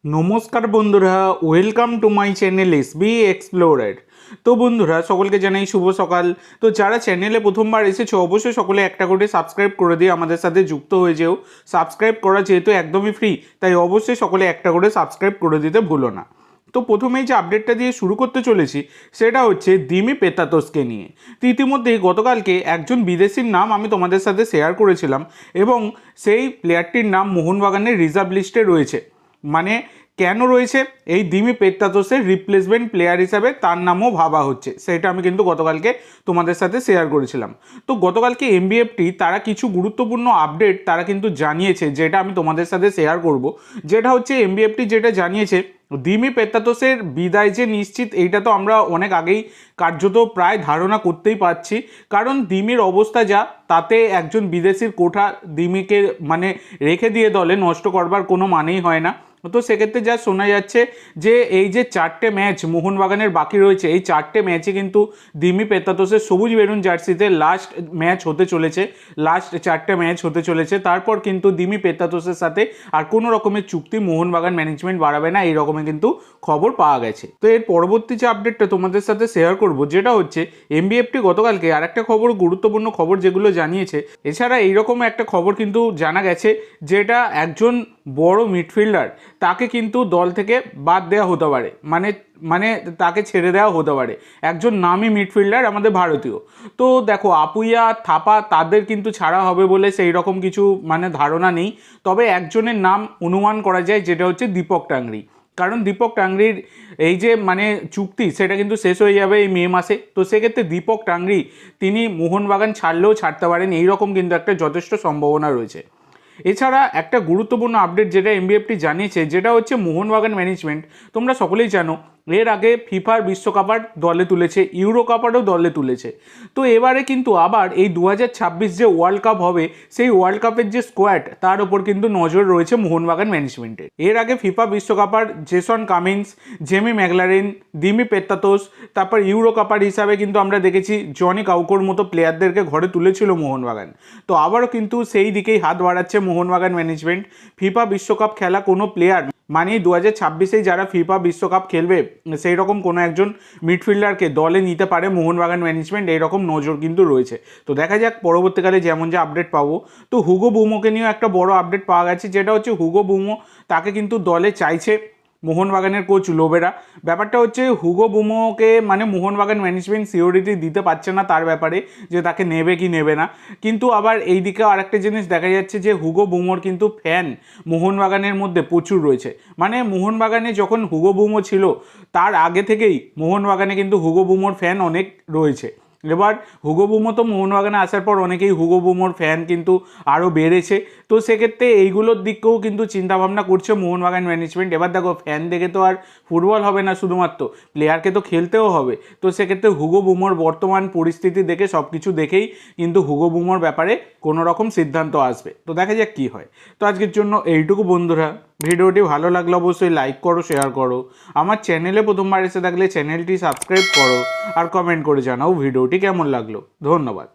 নমস্কার বন্ধুরা, welcome to my channel SB explorer. তো বন্ধুরা, সকলকে জানাই শুভ সকাল। তো যারা চ্যানেলে প্রথমবার এসেছো অবশ্যই সকলে একটা করে সাবস্ক্রাইব করে দিয়ে আমাদের সাথে যুক্ত হয়ে যেও। সাবস্ক্রাইব করা যেহেতু একদমই ফ্রি, তাই অবশ্যই সকলে একটা করে সাবস্ক্রাইব করে দিতে ভুলো না। তো প্রথমেই যে আপডেটটা দিয়ে শুরু করতে চলেছি সেটা হচ্ছে দিমি পেত্তাতোসকে নিয়ে। তো ইতিমধ্যেই গতকালকে একজন বিদেশির নাম আমি তোমাদের সাথে শেয়ার করেছিলাম এবং সেই প্লেয়ারটির নাম মোহনবাগানের রিজার্ভ লিস্টে রয়েছে। মানে কেন রয়েছে, এই দিমি পেত্তাতোসের রিপ্লেসমেন্ট প্লেয়ার হিসাবে তার নামও ভাবা হচ্ছে, সেটা আমি কিন্তু গতকালকে তোমাদের সাথে শেয়ার করেছিলাম। তো গতকালকে এমবিএফটি তারা কিছু গুরুত্বপূর্ণ আপডেট তারা কিন্তু জানিয়েছে, যেটা আমি তোমাদের সাথে শেয়ার করব। যেটা হচ্ছে এমবিএফটি যেটা জানিয়েছে, দিমি পেত্তাতোসের বিদায় যে নিশ্চিত, এইটা তো আমরা অনেক আগেই কার্যত প্রায় ধারণা করতেই পারছি। কারণ দিমির অবস্থা যা, তাতে একজন বিদেশির কোঠা দিমিকে মানে রেখে দিয়ে দলে নষ্ট করবার কোনো মানেই হয় না। তো সেক্ষেত্রে যা শোনা যাচ্ছে যে এই যে 4টে ম্যাচ মোহনবাগানের বাকি রয়েছে, এই 4টে ম্যাচে কিন্তু দিমি পেত্তাতোসের সবুজ বেরুন জার্সিতে লাস্ট ম্যাচ হতে চলেছে, লাস্ট 4টে ম্যাচ হতে চলেছে। তারপর কিন্তু দিমি পেত্তাতোসের সাথে আর কোনো রকমের চুক্তি মোহনবাগান ম্যানেজমেন্ট বাড়াবে না, এই রকমের কিন্তু খবর পাওয়া গেছে। তো এর পরবর্তী যে আপডেটটা তোমাদের সাথে শেয়ার করব, যেটা হচ্ছে এমবিএফটি গতকালকে আর একটা খবর, গুরুত্বপূর্ণ খবর যেগুলো জানিয়েছে। এছাড়া এইরকম একটা খবর কিন্তু জানা গেছে, যেটা একজন বড় মিডফিল্ডার তাকে কিন্তু দল থেকে বাদ দেওয়া হতে পারে, মানে তাকে ছেড়ে দেওয়া হতে পারে। একজন নামী মিডফিল্ডার আমাদের ভারতীয়। তো দেখো, আপুইয়া থাপা তাদের কিন্তু ছাড়া হবে বলে সেই রকম কিছু ধারণা নেই। তবে একজনের নাম অনুমান করা যায়, যেটা হচ্ছে দীপক টাংরি। কারণ দীপক টাংরির এই যে চুক্তি, সেটা কিন্তু শেষ হয়ে যাবে এই মে মাসে। তো সেক্ষেত্রে দীপক টাংরি তিনি মোহনবাগান ছাড়লেও ছাড়তে পারেন, এইরকম কিন্তু একটা যথেষ্ট সম্ভাবনা রয়েছে। এছাড়া একটা গুরুত্বপূর্ণ আপডেট যেটা এমবিএফটি জানিয়েছে, যেটা হচ্ছে মোহনবাগান ম্যানেজমেন্ট, তোমরা সকলেই জানো এর আগে ফিফার বিশ্বকাপার দলে তুলেছে, ইউরো কাপারও দলে তুলেছে। তো এবারে কিন্তু আবার এই 2026 যে ওয়ার্ল্ড কাপ হবে, সেই ওয়ার্ল্ড কাপের যে স্কোয়াড, তার ওপর কিন্তু নজর রয়েছে মোহনবাগান ম্যানেজমেন্টের। এর আগে ফিফা বিশ্বকাপার Jason Cummings, Jamie Maclaren, Dimi Petratos, তারপর ইউরো কাপার হিসাবে কিন্তু আমরা দেখেছি জনি কাউকোর মতো প্লেয়ারদেরকে ঘরে তুলেছিল মোহনবাগান। তো আবারও কিন্তু সেই দিকেই হাত বাড়াচ্ছে মোহনবাগান ম্যানেজমেন্ট। ফিফা বিশ্বকাপ খেলা কোনো প্লেয়ার, 2026-এই যারা ফিফা বিশ্বকাপ খেলবে, সেই রকম কোনো একজন মিডফিল্ডারকে দলে নিতে পারে মোহনবাগান ম্যানেজমেন্ট, এইরকম নজর কিন্তু রয়েছে। তো দেখা যাক পরবর্তীকালে যেমন যে আপডেট পাবো। তো হুগো বুমোকে নিয়েও একটা বড় আপডেট পাওয়া গেছে, যেটা হচ্ছে হুগো বুমো তাকে কিন্তু দলে চাইছে মোহনবাগানের কোচ লোবেরা। ব্যাপারটা হচ্ছে হুগো বুমোকে মোহনবাগান ম্যানেজমেন্ট সিওরিটি দিতে পারছে না তার ব্যাপারে, যে তাকে নেবে কি নেবে না। কিন্তু আবার এই দিকে আরেকটা জিনিস দেখা যাচ্ছে যে হুগো বুমোর কিন্তু ফ্যান মোহনবাগানের মধ্যে প্রচুর রয়েছে। মোহনবাগানে যখন হুগো বুমো ছিল, তার আগে থেকেই মোহনবাগানে কিন্তু হুগো বুমোর ফ্যান অনেক রয়েছে। এবার হুগো বুমো তো মোহনবাগানে আসার পর অনেকেই হুগো বুমোর ফ্যান কিন্তু আরও বেড়েছে। তো সেক্ষেত্রে এইগুলোর দিকেও কিন্তু চিন্তাভাবনা করছে মোহনবাগান ম্যানেজমেন্ট। এবার দেখো, ফ্যান দেখে তো আর ফুটবল হবে না, শুধুমাত্র প্লেয়ারকে তো খেলতেও হবে। তো সেক্ষেত্রে হুগো বুমোর বর্তমান পরিস্থিতি দেখে, সব কিছু দেখেই কিন্তু হুগো বুমোর ব্যাপারে কোনো রকম সিদ্ধান্ত আসবে। তো দেখা যাক কী হয়। তো আজকের জন্য এইটুকু বন্ধুরা। ভিডিওটি ভালো লাগলে অবশ্যই লাইক করো, শেয়ার করো। আমার চ্যানেলে প্রথমবার এসে থাকলে চ্যানেলটি সাবস্ক্রাইব করো, আর কমেন্ট করে জানাও ভিডিওটি কেমন লাগলো। ধন্যবাদ।